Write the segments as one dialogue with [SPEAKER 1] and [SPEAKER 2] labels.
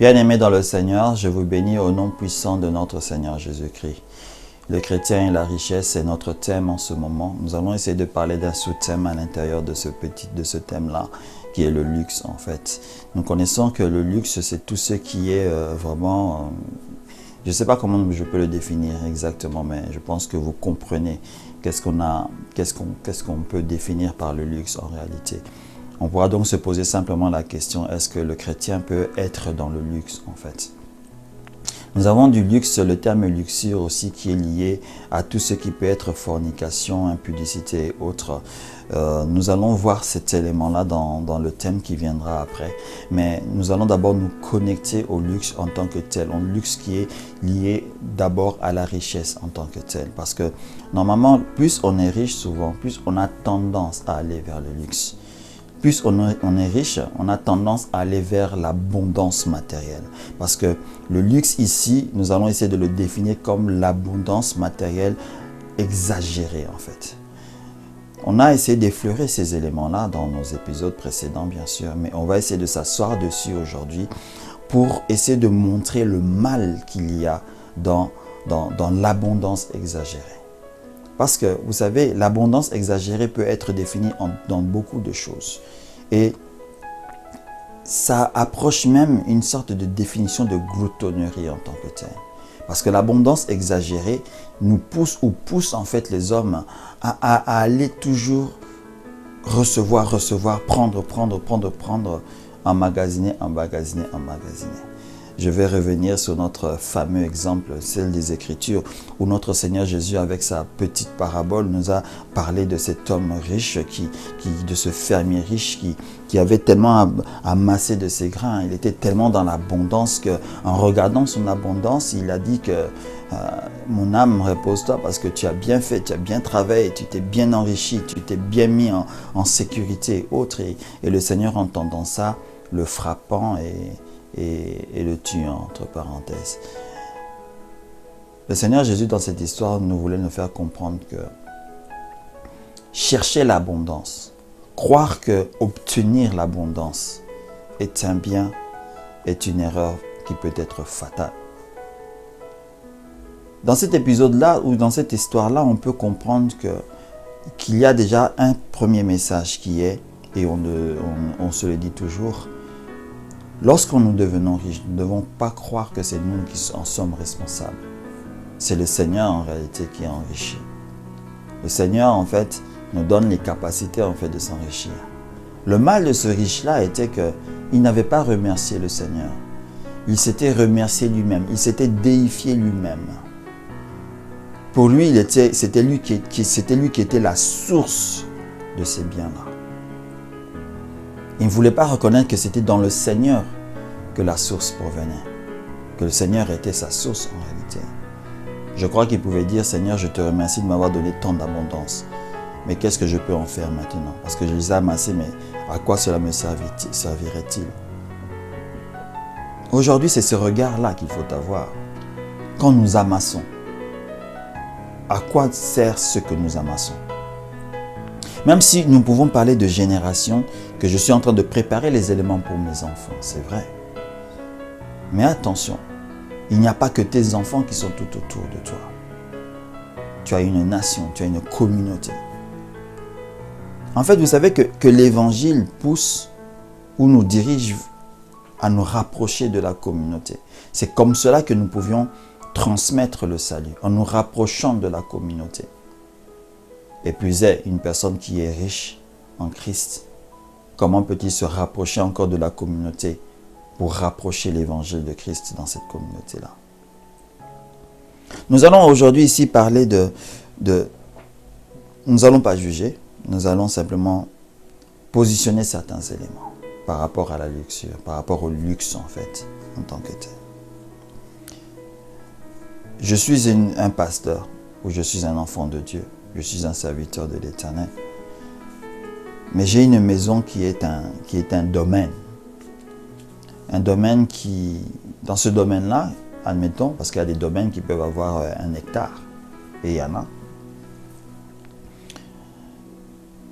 [SPEAKER 1] Bien-aimés dans le Seigneur, je vous bénis au nom puissant de notre Seigneur Jésus-Christ. Le chrétien et la richesse, c'est notre thème en ce moment. Nous allons essayer de parler d'un sous-thème à l'intérieur de ce thème-là, qui est le luxe en fait. Nous connaissons que le luxe, c'est tout ce qui est vraiment... je ne sais pas comment je peux le définir exactement, mais je pense que vous comprenez qu'est-ce qu'on peut définir par le luxe en réalité. On pourra donc se poser simplement la question, est-ce que le chrétien peut être dans le luxe en fait? Nous avons du luxe, le terme luxure aussi qui est lié à tout ce qui peut être fornication, impudicité et autres. Nous allons voir cet élément-là dans le thème qui viendra après. Mais nous allons d'abord nous connecter au luxe en tant que tel. Un luxe qui est lié d'abord à la richesse en tant que tel. Parce que normalement, plus on est riche souvent, plus on a tendance à aller vers le luxe. Plus on est riche, on a tendance à aller vers l'abondance matérielle. Parce que le luxe ici, nous allons essayer de le définir comme l'abondance matérielle exagérée en fait. On a essayé d'effleurer ces éléments-là dans nos épisodes précédents bien sûr, mais on va essayer de s'asseoir dessus aujourd'hui pour essayer de montrer le mal qu'il y a dans l'abondance exagérée. Parce que, vous savez, l'abondance exagérée peut être définie dans beaucoup de choses. Et ça approche même une sorte de définition de gloutonnerie en tant que tel. Parce que l'abondance exagérée nous pousse ou pousse en fait les hommes à aller toujours recevoir, prendre, emmagasiner. Je vais revenir sur notre fameux exemple, celle des Écritures, où notre Seigneur Jésus, avec sa petite parabole, nous a parlé de cet homme riche, de ce fermier riche qui avait tellement amassé de ses grains. Il était tellement dans l'abondance qu'en regardant son abondance, il a dit que mon âme, repose-toi parce que tu as bien fait, tu as bien travaillé, tu t'es bien enrichi, tu t'es bien mis en sécurité et autres. Et le Seigneur, entendant ça, le frappant et le tuant, entre parenthèses. Le Seigneur Jésus, dans cette histoire, nous voulait nous faire comprendre que chercher l'abondance, croire que obtenir l'abondance est un bien, est une erreur qui peut être fatale. Dans cet épisode-là, ou dans cette histoire-là, on peut comprendre qu'il y a déjà un premier message qui est, et on se le dit toujours, lorsqu'on nous devenons riches, nous ne devons pas croire que c'est nous qui en sommes responsables. C'est le Seigneur en réalité qui est enrichi. Le Seigneur en fait nous donne les capacités en fait de s'enrichir. Le mal de ce riche-là était qu'il n'avait pas remercié le Seigneur. Il s'était remercié lui-même, il s'était déifié lui-même. Pour lui, c'était lui qui était la source de ces biens-là. Il ne voulait pas reconnaître que c'était dans le Seigneur que la source provenait, que le Seigneur était sa source en réalité. Je crois qu'il pouvait dire, Seigneur, je te remercie de m'avoir donné tant d'abondance, mais qu'est-ce que je peux en faire maintenant? Parce que je les ai amassés, mais à quoi cela me servirait-il? Aujourd'hui, c'est ce regard-là qu'il faut avoir. Quand nous amassons, à quoi sert ce que nous amassons? Même si nous pouvons parler de génération, que je suis en train de préparer les éléments pour mes enfants, c'est vrai. Mais attention, il n'y a pas que tes enfants qui sont tout autour de toi. Tu as une nation, tu as une communauté. En fait, vous savez que l'évangile pousse ou nous dirige à nous rapprocher de la communauté. C'est comme cela que nous pouvions transmettre le salut, en nous rapprochant de la communauté. Et puis, une personne qui est riche en Christ, comment peut-il se rapprocher encore de la communauté pour rapprocher l'évangile de Christ dans cette communauté-là? Nous allons aujourd'hui ici parler nous n'allons pas juger, nous allons simplement positionner certains éléments par rapport à la luxure, par rapport au luxe en fait, en tant que tel. Je suis un pasteur ou je suis un enfant de Dieu, je suis un serviteur de l'Éternel. Mais j'ai une maison qui est un domaine. Un domaine qui, dans ce domaine-là, admettons, parce qu'il y a des domaines qui peuvent avoir 1 hectare, et il y en a.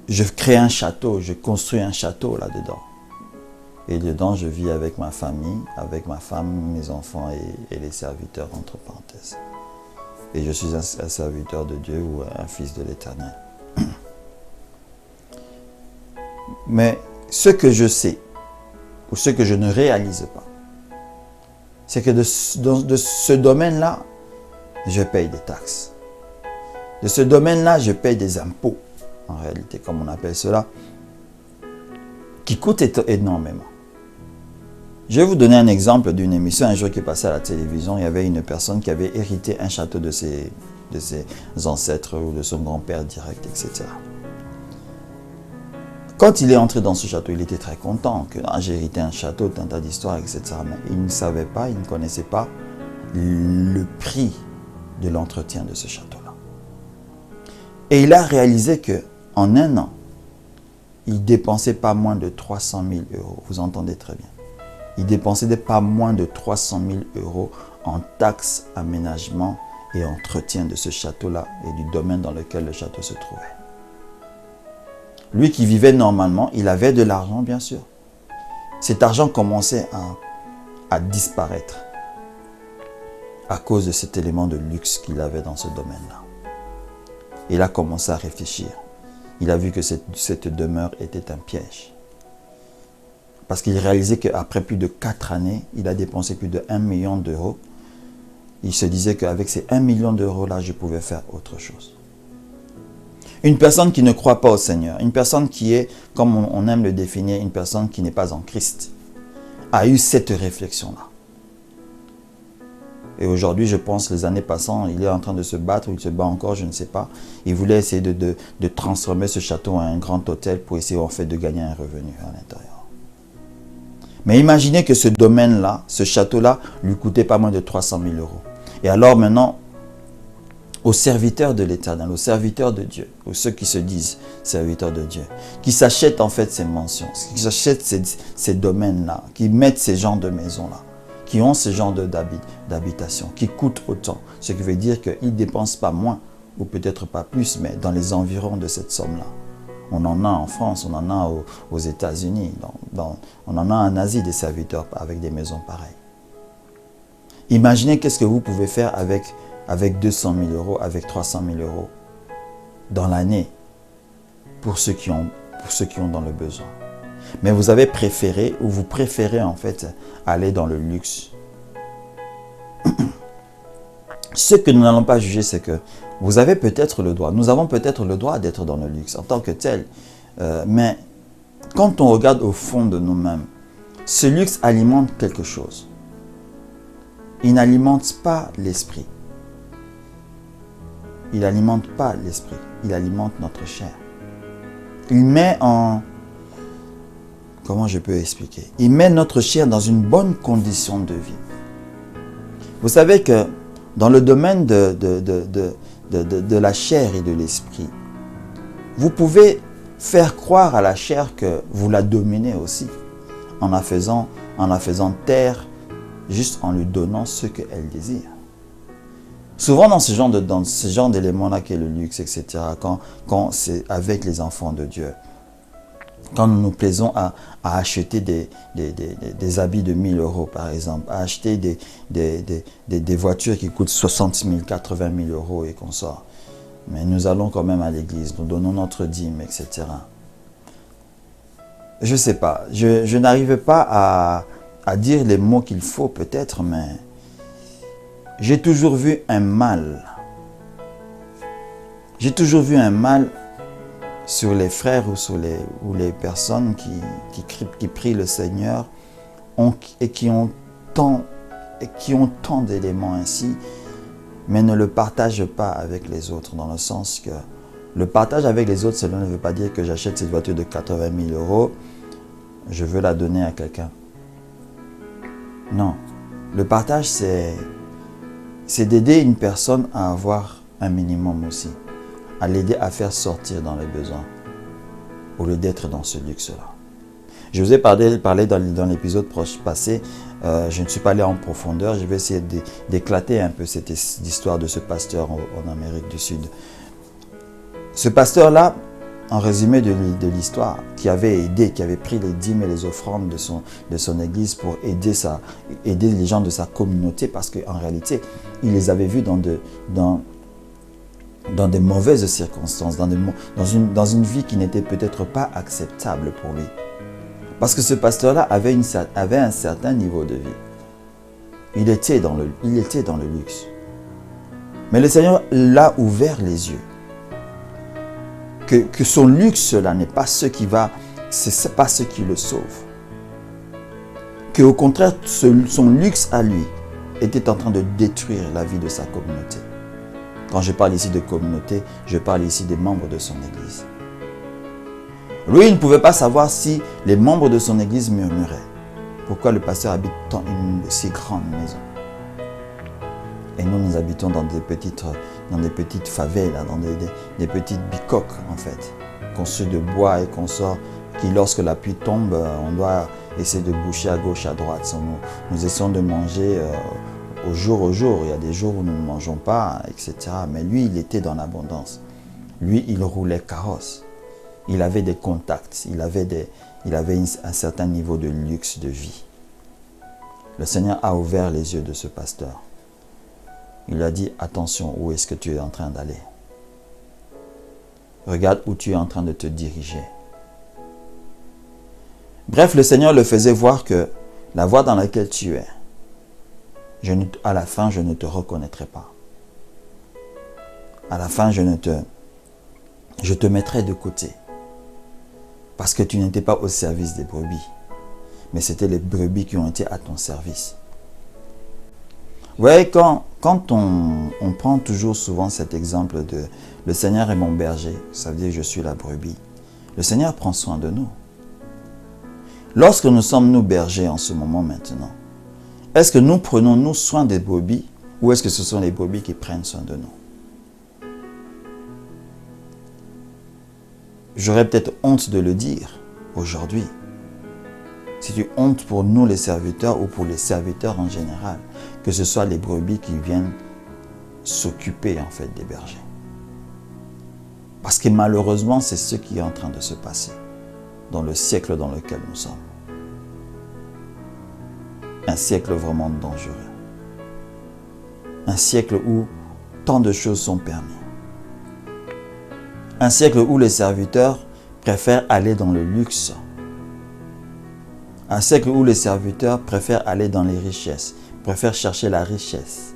[SPEAKER 1] Je crée un château, je construis un château là-dedans. Et dedans, je vis avec ma famille, avec ma femme, mes enfants et les serviteurs, entre parenthèses. Et je suis un serviteur de Dieu ou un fils de l'Éternel. Mais ce que je sais, ou ce que je ne réalise pas, c'est que de ce domaine-là, je paye des taxes. De ce domaine-là, je paye des impôts, en réalité, comme on appelle cela, qui coûtent énormément. Je vais vous donner un exemple d'une émission un jour qui passait à la télévision. Il y avait une personne qui avait hérité un château de ses ancêtres ou de son grand-père direct, etc. Quand il est entré dans ce château, il était très content que j'ai hérité un château, un tas d'histoires, etc. Mais il ne savait pas, il ne connaissait pas le prix de l'entretien de ce château-là. Et il a réalisé qu'en un an, il ne dépensait pas moins de 300 000 euros. Vous entendez très bien. Il ne dépensait pas moins de 300 000 euros en taxes, aménagement et entretien de ce château-là et du domaine dans lequel le château se trouvait. Lui qui vivait normalement, il avait de l'argent, bien sûr. Cet argent commençait à disparaître à cause de cet élément de luxe qu'il avait dans ce domaine-là. Il a commencé à réfléchir. Il a vu que cette demeure était un piège. Parce qu'il réalisait qu'après plus de 4 années, il a dépensé plus de 1 million d'euros. Il se disait qu'avec ces 1 million d'euros-là, je pouvais faire autre chose. Une personne qui ne croit pas au Seigneur, une personne qui est, comme on aime le définir, une personne qui n'est pas en Christ, a eu cette réflexion-là. Et aujourd'hui, je pense, les années passant, il est en train de se battre, ou il se bat encore, je ne sais pas. Il voulait essayer de transformer ce château en un grand hôtel pour essayer en fait de gagner un revenu à l'intérieur. Mais imaginez que ce domaine-là, ce château-là, lui coûtait pas moins de 300 000 euros. Et alors maintenant, aux serviteurs de l'Éternel, aux serviteurs de Dieu, ou ceux qui se disent serviteurs de Dieu, qui s'achètent en fait ces mentions, qui s'achètent ces domaines-là, qui mettent ces genres de maisons-là, qui ont ce genre d'habitation, qui coûtent autant. Ce qui veut dire qu'ils ne dépensent pas moins, ou peut-être pas plus, mais dans les environs de cette somme-là. On en a en France, on en a aux États-Unis, on en a en Asie des serviteurs avec des maisons pareilles. Imaginez qu'est-ce que vous pouvez faire avec 200 000 euros, avec 300 000 euros dans l'année pour ceux qui ont dans le besoin. Mais vous avez préféré, ou vous préférez en fait aller dans le luxe. Ce que nous n'allons pas juger, c'est que vous avez peut-être le droit, nous avons peut-être le droit d'être dans le luxe en tant que tel. Mais quand on regarde au fond de nous-mêmes, ce luxe alimente quelque chose. Il n'alimente pas l'esprit. Il n'alimente pas l'esprit, il alimente notre chair. Il met en... Comment je peux expliquer? Il met notre chair dans une bonne condition de vie. Vous savez que dans le domaine de la chair et de l'esprit, vous pouvez faire croire à la chair que vous la dominez aussi, en la faisant taire, juste en lui donnant ce qu'elle désire. Souvent dans ce genre d'éléments-là qu'est le luxe, etc., quand c'est avec les enfants de Dieu, quand nous nous plaisons à acheter des habits de 1000 euros par exemple, à acheter des voitures qui coûtent 60 000, 80 000 euros et qu'on sort, mais nous allons quand même à l'église, nous donnons notre dîme, etc. Je ne sais pas, je n'arrive pas à dire les mots qu'il faut peut-être, mais j'ai toujours vu un mal. J'ai toujours vu un mal sur les frères ou les personnes qui prient le Seigneur et qui ont tant d'éléments ainsi, mais ne le partagent pas avec les autres, dans le sens que le partage avec les autres, cela ne veut pas dire que j'achète cette voiture de 80 000 euros, je veux la donner à quelqu'un. Non, le partage c'est d'aider une personne à avoir un minimum aussi, à l'aider à faire sortir dans les besoins, au lieu d'être dans ce luxe-là. Je vous ai parlé dans l'épisode passé, je ne suis pas allé en profondeur, je vais essayer d'éclater un peu cette histoire de ce pasteur en Amérique du Sud. Ce pasteur-là en résumé de l'histoire, qui avait aidé, qui avait pris les dîmes et les offrandes de son église pour aider les gens de sa communauté, parce qu'en réalité, il les avait vus dans des mauvaises circonstances, dans une vie qui n'était peut-être pas acceptable pour lui. Parce que ce pasteur-là avait un certain niveau de vie. Il était dans le luxe. Mais le Seigneur l'a ouvert les yeux. Que son luxe-là n'est pas ce qui c'est pas ce qui le sauve. Qu'au contraire, son luxe à lui était en train de détruire la vie de sa communauté. Quand je parle ici de communauté, je parle ici des membres de son église. Lui, il ne pouvait pas savoir si les membres de son église murmuraient. Pourquoi le pasteur habite dans une si grande maison? Et nous habitons dans des petites favelles, dans des petites bicoques, en fait, construites de bois et consorts, qui, lorsque la pluie tombe, on doit essayer de boucher à gauche, à droite. Nous essayons de manger au jour. Il y a des jours où nous ne mangeons pas, etc. Mais lui, il était dans l'abondance. Lui, il roulait carrosse. Il avait des contacts. Il avait un certain niveau de luxe de vie. Le Seigneur a ouvert les yeux de ce pasteur. Il a dit, attention, où est-ce que tu es en train d'aller? Regarde où tu es en train de te diriger. Bref, le Seigneur le faisait voir que la voie dans laquelle tu es, à la fin, je ne te reconnaîtrai pas. À la fin, je te mettrai de côté. Parce que tu n'étais pas au service des brebis. Mais c'était les brebis qui ont été à ton service. Vous voyez, quand on prend toujours souvent cet exemple de « le Seigneur est mon berger », ça veut dire « je suis la brebis ». Le Seigneur prend soin de nous. Lorsque nous sommes nous bergers en ce moment maintenant, est-ce que nous prenons nous soin des brebis ou est-ce que ce sont les brebis qui prennent soin de nous? J'aurais peut-être honte de le dire aujourd'hui. C'est une honte pour nous les serviteurs ou pour les serviteurs en général, que ce soit les brebis qui viennent s'occuper en fait des bergers. Parce que malheureusement, c'est ce qui est en train de se passer dans le siècle dans lequel nous sommes. Un siècle vraiment dangereux. Un siècle où tant de choses sont permises. Un siècle où les serviteurs préfèrent aller dans le luxe. Un siècle où les serviteurs préfèrent aller dans les richesses, préfèrent chercher la richesse.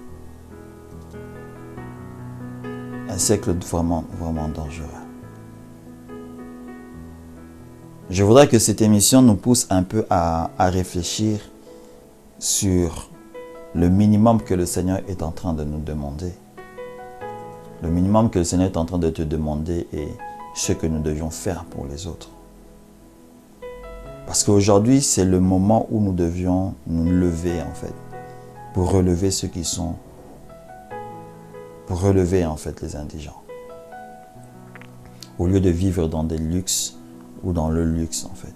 [SPEAKER 1] Un siècle vraiment, vraiment dangereux. Je voudrais que cette émission nous pousse un peu à réfléchir sur le minimum que le Seigneur est en train de nous demander. Le minimum que le Seigneur est en train de te demander est ce que nous devions faire pour les autres. Parce qu'aujourd'hui, c'est le moment où nous devions nous lever en fait, pour relever ceux qui sont, pour relever en fait les indigents. Au lieu de vivre dans des luxes ou dans le luxe en fait.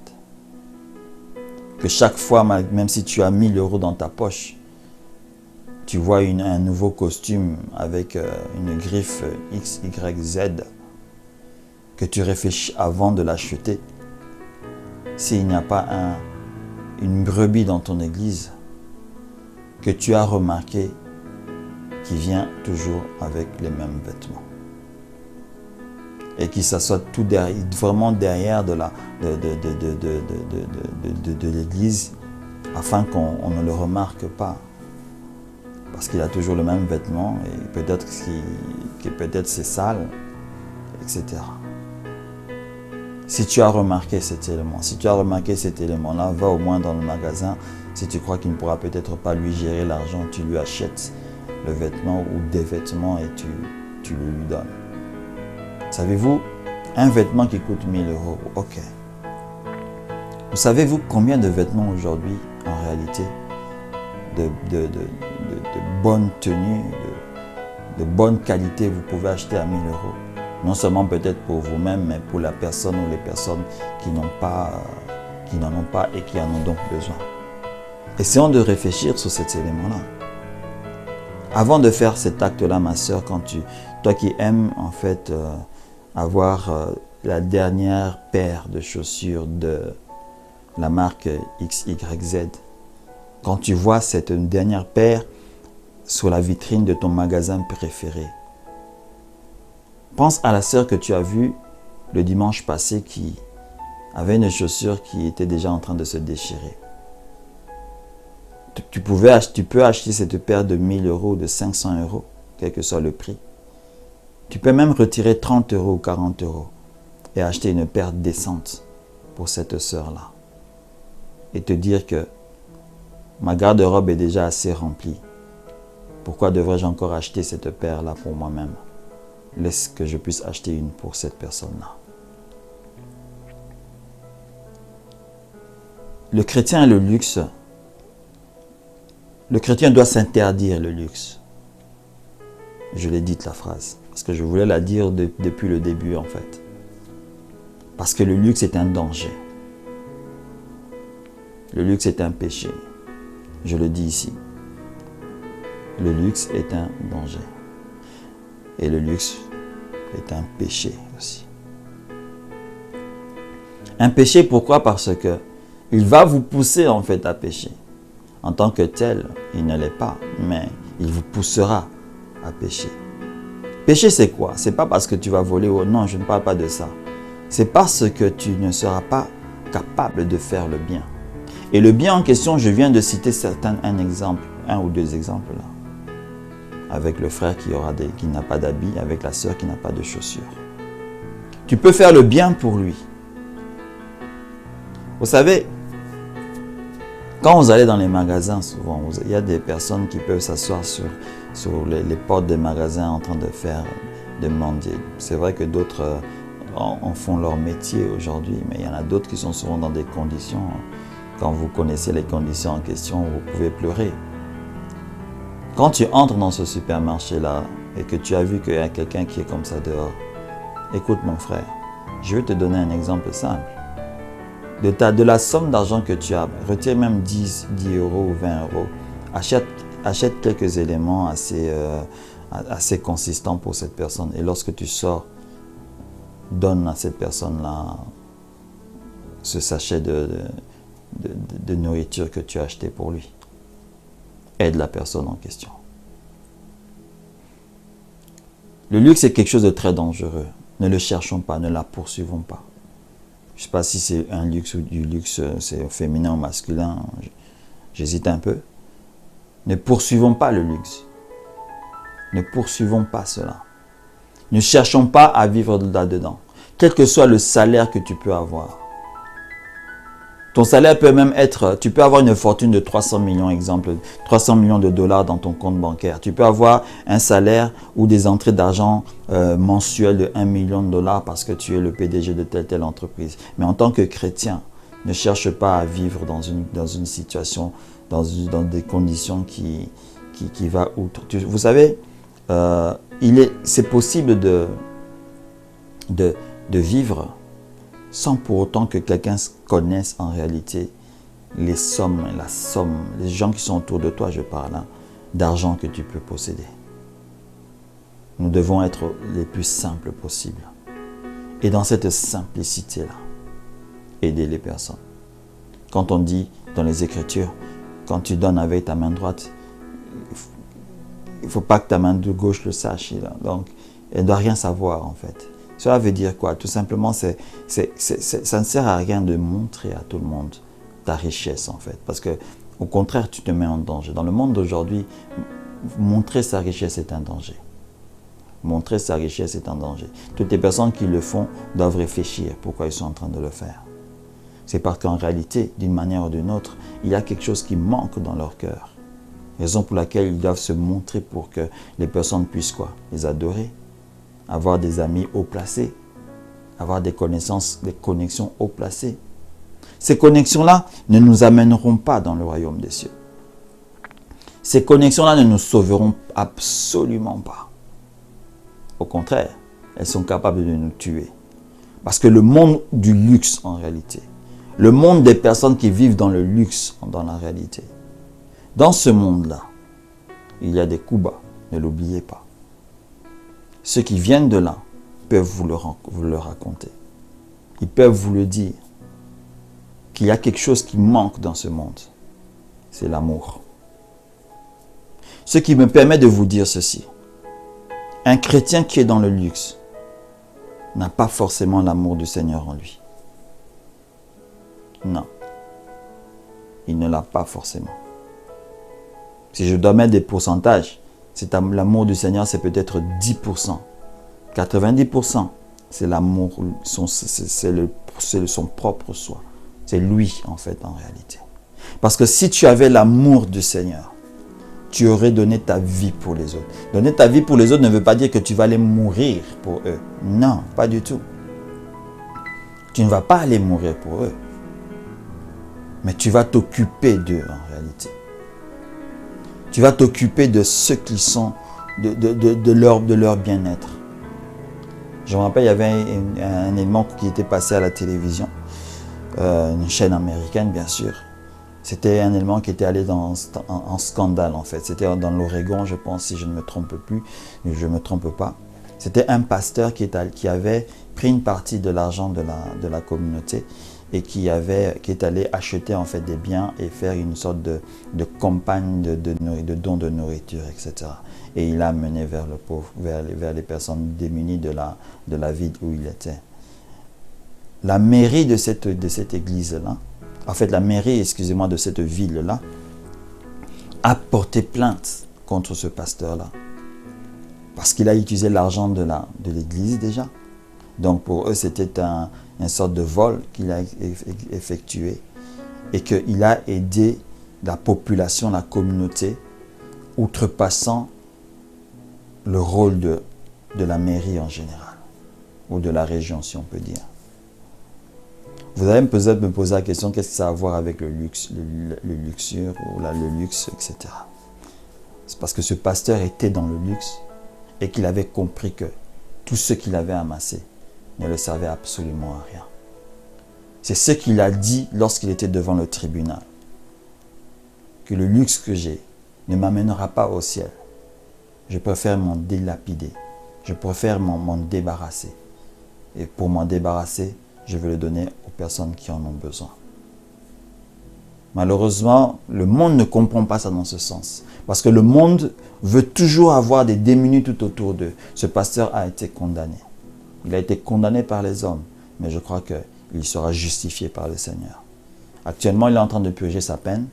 [SPEAKER 1] Que chaque fois, même si tu as 1000 € dans ta poche, tu vois un nouveau costume avec une griffe XYZ, que tu réfléchis avant de l'acheter. S'il n'y a pas une brebis dans ton église que tu as remarqué qui vient toujours avec les mêmes vêtements et qui s'assoit tout derrière, vraiment derrière de l'église afin qu'on ne le remarque pas parce qu'il a toujours le même vêtement et peut-être que c'est sale, etc. Si tu as remarqué cet élément-là, va au moins dans le magasin. Si tu crois qu'il ne pourra peut-être pas lui gérer l'argent, tu lui achètes le vêtement ou des vêtements et tu le lui donnes. Savez-vous, un vêtement qui coûte 1000 €, ok. Vous savez-vous combien de vêtements aujourd'hui, en réalité, de bonne tenue, de bonne qualité, vous pouvez acheter à 1000 €? Non seulement peut-être pour vous-même, mais pour la personne ou les personnes qui n'en ont pas et qui en ont donc besoin. Essayons de réfléchir sur cet élément-là. Avant de faire cet acte-là, ma soeur, toi qui aimes en fait avoir la dernière paire de chaussures de la marque XYZ, quand tu vois cette dernière paire sur la vitrine de ton magasin préféré, pense à la sœur que tu as vue le dimanche passé qui avait une chaussure qui était déjà en train de se déchirer. Tu peux acheter cette paire de 1000 euros, de 500 euros, quel que soit le prix. Tu peux même retirer 30 euros ou 40 euros et acheter une paire décente pour cette sœur-là. Et te dire que ma garde-robe est déjà assez remplie. Pourquoi devrais-je encore acheter cette paire-là pour moi-même? Laisse que je puisse acheter une pour cette personne-là. Le chrétien a le luxe. Le chrétien doit s'interdire le luxe. Je l'ai dite la phrase, parce que je voulais la dire depuis le début en fait. Parce que le luxe est un danger. Le luxe est un péché. Je le dis ici. Le luxe est un danger. Et le luxe est un péché aussi. Un péché, pourquoi? Parce que il va vous pousser en fait à pécher. En tant que tel, il ne l'est pas, mais il vous poussera à pécher. Pécher, c'est quoi? C'est pas parce que tu vas voler ou non, je ne parle pas de ça. C'est parce que tu ne seras pas capable de faire le bien. Et le bien en question, je viens de citer un ou deux exemples là. Avec le frère qui n'a pas d'habits, avec la sœur qui n'a pas de chaussures. Tu peux faire le bien pour lui. Vous savez, quand vous allez dans les magasins, souvent, il y a des personnes qui peuvent s'asseoir sur les portes des magasins en train de mendier. C'est vrai que d'autres en font leur métier aujourd'hui, mais il y en a d'autres qui sont souvent dans des conditions. Quand vous connaissez les conditions en question, vous pouvez pleurer. Quand tu entres dans ce supermarché-là et que tu as vu qu'il y a quelqu'un qui est comme ça dehors, écoute mon frère, je vais te donner un exemple simple. De la somme d'argent que tu as, retire même 10 euros ou 20 euros, achète quelques éléments assez consistants pour cette personne. Et lorsque tu sors, donne à cette personne-là ce sachet de nourriture que tu as acheté pour lui. Aide la personne en question. Le luxe est quelque chose de très dangereux. Ne le cherchons pas, ne la poursuivons pas. Je ne sais pas si c'est un luxe ou du luxe, c'est féminin ou masculin. J'hésite un peu. Ne poursuivons pas le luxe. Ne poursuivons pas cela. Ne cherchons pas à vivre là-dedans. Quel que soit le salaire que tu peux avoir. Ton salaire peut même être, tu peux avoir une fortune de 300 millions, exemple, 300 millions de dollars dans ton compte bancaire. Tu peux avoir un salaire ou des entrées d'argent mensuelles de 1 million de dollars parce que tu es le PDG de telle entreprise. Mais en tant que chrétien, ne cherche pas à vivre dans une situation, dans des conditions qui va outre. Vous savez, c'est possible de vivre sans pour autant que quelqu'un connaisse en réalité les sommes, les gens qui sont autour de toi, je parle, d'argent que tu peux posséder. Nous devons être les plus simples possibles. Et dans cette simplicité-là, aider les personnes. Quand on dit dans les Écritures, quand tu donnes avec ta main droite, il ne faut pas que ta main de gauche le sache. Donc, elle ne doit rien savoir en fait. Cela veut dire quoi? Tout simplement, ça ne sert à rien de montrer à tout le monde ta richesse en fait. Parce que au contraire, tu te mets en danger. Dans le monde d'aujourd'hui, montrer sa richesse est un danger. Montrer sa richesse est un danger. Toutes les personnes qui le font doivent réfléchir pourquoi ils sont en train de le faire. C'est parce qu'en réalité, d'une manière ou d'une autre, il y a quelque chose qui manque dans leur cœur. Raison pour laquelle ils doivent se montrer pour que les personnes puissent quoi? Les adorer. Avoir des amis haut placés, avoir des connaissances, des connexions haut placées. Ces connexions-là ne nous amèneront pas dans le royaume des cieux. Ces connexions-là ne nous sauveront absolument pas. Au contraire, elles sont capables de nous tuer. Parce que le monde du luxe en réalité, le monde des personnes qui vivent dans le luxe dans la réalité, dans ce monde-là, il y a des coups bas, ne l'oubliez pas. Ceux qui viennent de là peuvent vous le raconter. ils peuvent vous le dire, qu'il y a quelque chose qui manque dans ce monde. C'est l'amour. Ce qui me permet de vous dire ceci. Un chrétien qui est dans le luxe n'a pas forcément l'amour du Seigneur en lui. Non. Il ne l'a pas forcément. Si je dois mettre des pourcentages, l'amour du Seigneur, c'est peut-être 10%. 90%, c'est l'amour, c'est son propre soi. C'est lui, en fait, en réalité. Parce que si tu avais l'amour du Seigneur, tu aurais donné ta vie pour les autres. Donner ta vie pour les autres ne veut pas dire que tu vas aller mourir pour eux. Non, pas du tout. Tu ne vas pas aller mourir pour eux. Mais tu vas t'occuper d'eux, en réalité. Tu vas t'occuper de ceux qui sont, de leur bien-être. Je me rappelle, il y avait un élément qui était passé à la télévision. Une chaîne américaine, bien sûr. C'était un élément qui était allé en scandale, en fait. C'était dans l'Oregon, je pense, si je ne me trompe plus. Je ne me trompe pas. C'était un pasteur qui avait pris une partie de l'argent de la communauté et qui est allé acheter, en fait, des biens et faire une sorte de campagne de dons de nourriture, etc. Et il a mené vers le pauvre, vers les personnes démunies de la ville où il était. La mairie de cette église-là, en fait la mairie, excusez-moi, de cette ville-là, a porté plainte contre ce pasteur-là. Parce qu'il a utilisé l'argent de l'église déjà. Donc pour eux, c'était une sorte de vol qu'il a effectué. Et qu'il a aidé la population, la communauté, outrepassant le rôle de la mairie en général. Ou de la région, si on peut dire. Vous allez peut-être me poser la question, qu'est-ce que ça a à voir avec le luxe, le luxure, ou le luxe, etc. C'est parce que ce pasteur était dans le luxe et qu'il avait compris que tout ce qu'il avait amassé ne le servait absolument à rien. C'est ce qu'il a dit lorsqu'il était devant le tribunal. Que le luxe que j'ai ne m'amènera pas au ciel. Je préfère m'en délapider. Je préfère m'en débarrasser. Et pour m'en débarrasser, je veux le donner aux personnes qui en ont besoin. Malheureusement, le monde ne comprend pas ça dans ce sens. Parce que le monde veut toujours avoir des démunis tout autour d'eux. Ce pasteur a été condamné. Il a été condamné par les hommes. Mais je crois qu'il sera justifié par le Seigneur. Actuellement, il est en train de purger sa peine.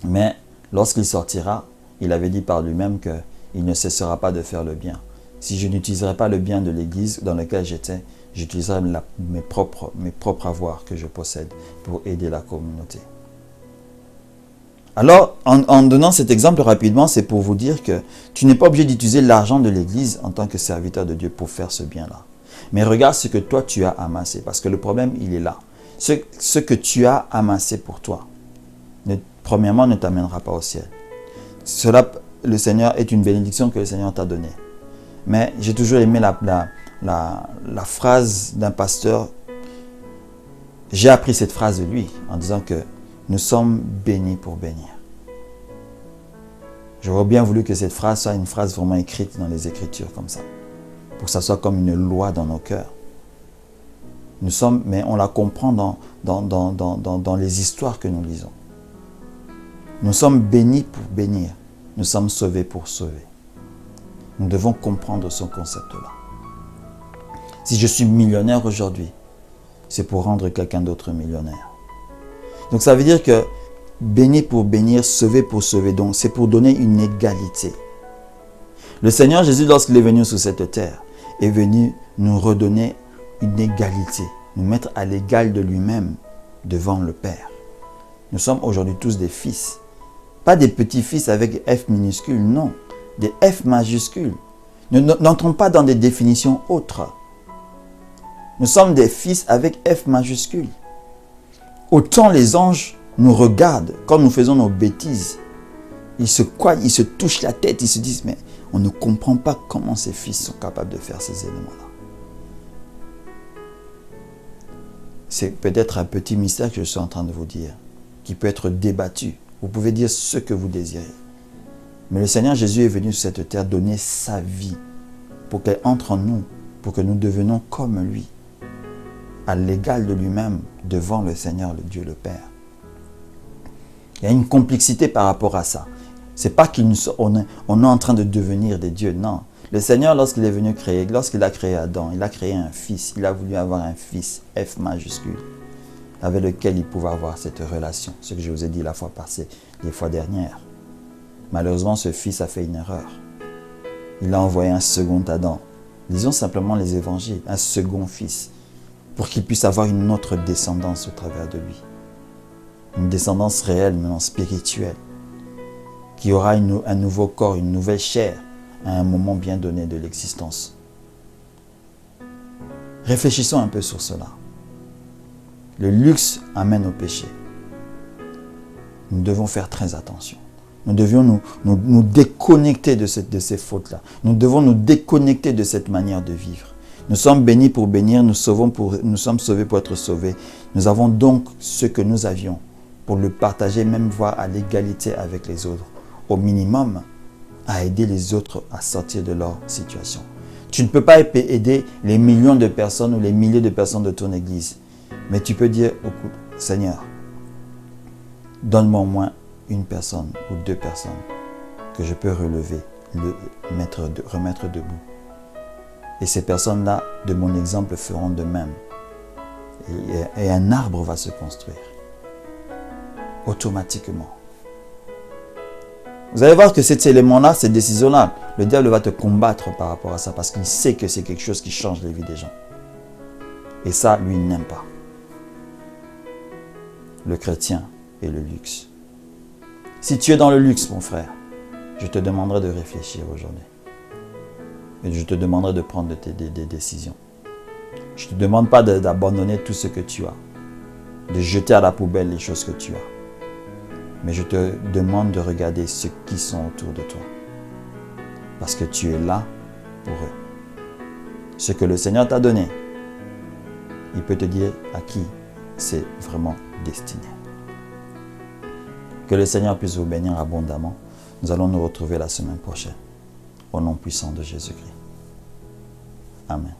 [SPEAKER 1] Mais lorsqu'il sortira, il avait dit par lui-même qu'il ne cessera pas de faire le bien. Si je n'utiliserai pas le bien de l'église dans laquelle j'étais, j'utiliserai mes propres avoirs que je possède pour aider la communauté. Alors, en donnant cet exemple rapidement, c'est pour vous dire que tu n'es pas obligé d'utiliser l'argent de l'église en tant que serviteur de Dieu pour faire ce bien-là. Mais regarde ce que toi tu as amassé, parce que le problème, il est là. Ce que tu as amassé pour toi, premièrement, ne t'amènera pas au ciel. Cela, le Seigneur, est une bénédiction que le Seigneur t'a donnée. Mais j'ai toujours aimé la phrase d'un pasteur. J'ai appris cette phrase de lui en disant que nous sommes bénis pour bénir. J'aurais bien voulu que cette phrase soit une phrase vraiment écrite dans les Écritures comme ça. Pour que ça soit comme une loi dans nos cœurs. Mais on la comprend dans les histoires que nous lisons. Nous sommes bénis pour bénir. Nous sommes sauvés pour sauver. Nous devons comprendre ce concept-là. Si je suis millionnaire aujourd'hui, c'est pour rendre quelqu'un d'autre millionnaire. Donc ça veut dire que béni pour bénir, sauver pour sauver. Donc c'est pour donner une égalité. Le Seigneur Jésus, lorsqu'il est venu sur cette terre, est venu nous redonner une égalité, nous mettre à l'égal de lui-même devant le Père. Nous sommes aujourd'hui tous des fils. Pas des petits-fils avec F minuscule, non. Des F majuscules. N'entrons pas dans des définitions autres. Nous sommes des fils avec F majuscule. Autant les anges nous regardent quand nous faisons nos bêtises. Ils se coignent, ils se touchent la tête, ils se disent, mais on ne comprend pas comment ces fils sont capables de faire ces éléments-là. C'est peut-être un petit mystère que je suis en train de vous dire, qui peut être débattu. Vous pouvez dire ce que vous désirez. Mais le Seigneur Jésus est venu sur cette terre donner sa vie pour qu'elle entre en nous, pour que nous devenions comme lui. à l'égal de lui-même devant le Seigneur, le Dieu le Père. Il y a une complexité par rapport à ça. Ce n'est pas qu'on est en train de devenir des dieux, non. Le Seigneur, lorsqu'il est venu créer, lorsqu'il a créé Adam, il a créé un fils. Il a voulu avoir un fils, F majuscule, avec lequel il pouvait avoir cette relation. Ce que je vous ai dit la fois passée, les fois dernières. Malheureusement, ce fils a fait une erreur. Il a envoyé un second Adam. Lisons simplement les évangiles, un second fils, pour qu'il puisse avoir une autre descendance au travers de lui. Une descendance réelle, maintenant spirituelle, qui aura un nouveau corps, une nouvelle chair, à un moment bien donné de l'existence. Réfléchissons un peu sur cela. Le luxe amène au péché. Nous devons faire très attention. Nous devions nous déconnecter de ces fautes-là. Nous devons nous déconnecter de cette manière de vivre. Nous sommes bénis pour bénir, nous sommes sauvés pour être sauvés. Nous avons donc ce que nous avions pour le partager, même voire à l'égalité avec les autres. Au minimum, à aider les autres à sortir de leur situation. Tu ne peux pas aider les millions de personnes ou les milliers de personnes de ton église. Mais tu peux dire, Seigneur, donne-moi au moins une personne ou deux personnes que je peux relever, remettre debout. Et ces personnes-là, de mon exemple, feront de même. Et un arbre va se construire. Automatiquement. Vous allez voir que cet élément-là, cette décision-là, le diable va te combattre par rapport à ça parce qu'il sait que c'est quelque chose qui change les vies des gens. Et ça, lui, il n'aime pas. Le chrétien et le luxe. Si tu es dans le luxe, mon frère, je te demanderai de réfléchir aujourd'hui. Et je te demanderai de prendre des décisions. Je ne te demande pas d'abandonner tout ce que tu as, de jeter à la poubelle les choses que tu as. Mais je te demande de regarder ceux qui sont autour de toi. Parce que tu es là pour eux. Ce que le Seigneur t'a donné, il peut te dire à qui c'est vraiment destiné. Que le Seigneur puisse vous bénir abondamment. Nous allons nous retrouver la semaine prochaine. Au nom puissant de Jésus-Christ. Amen.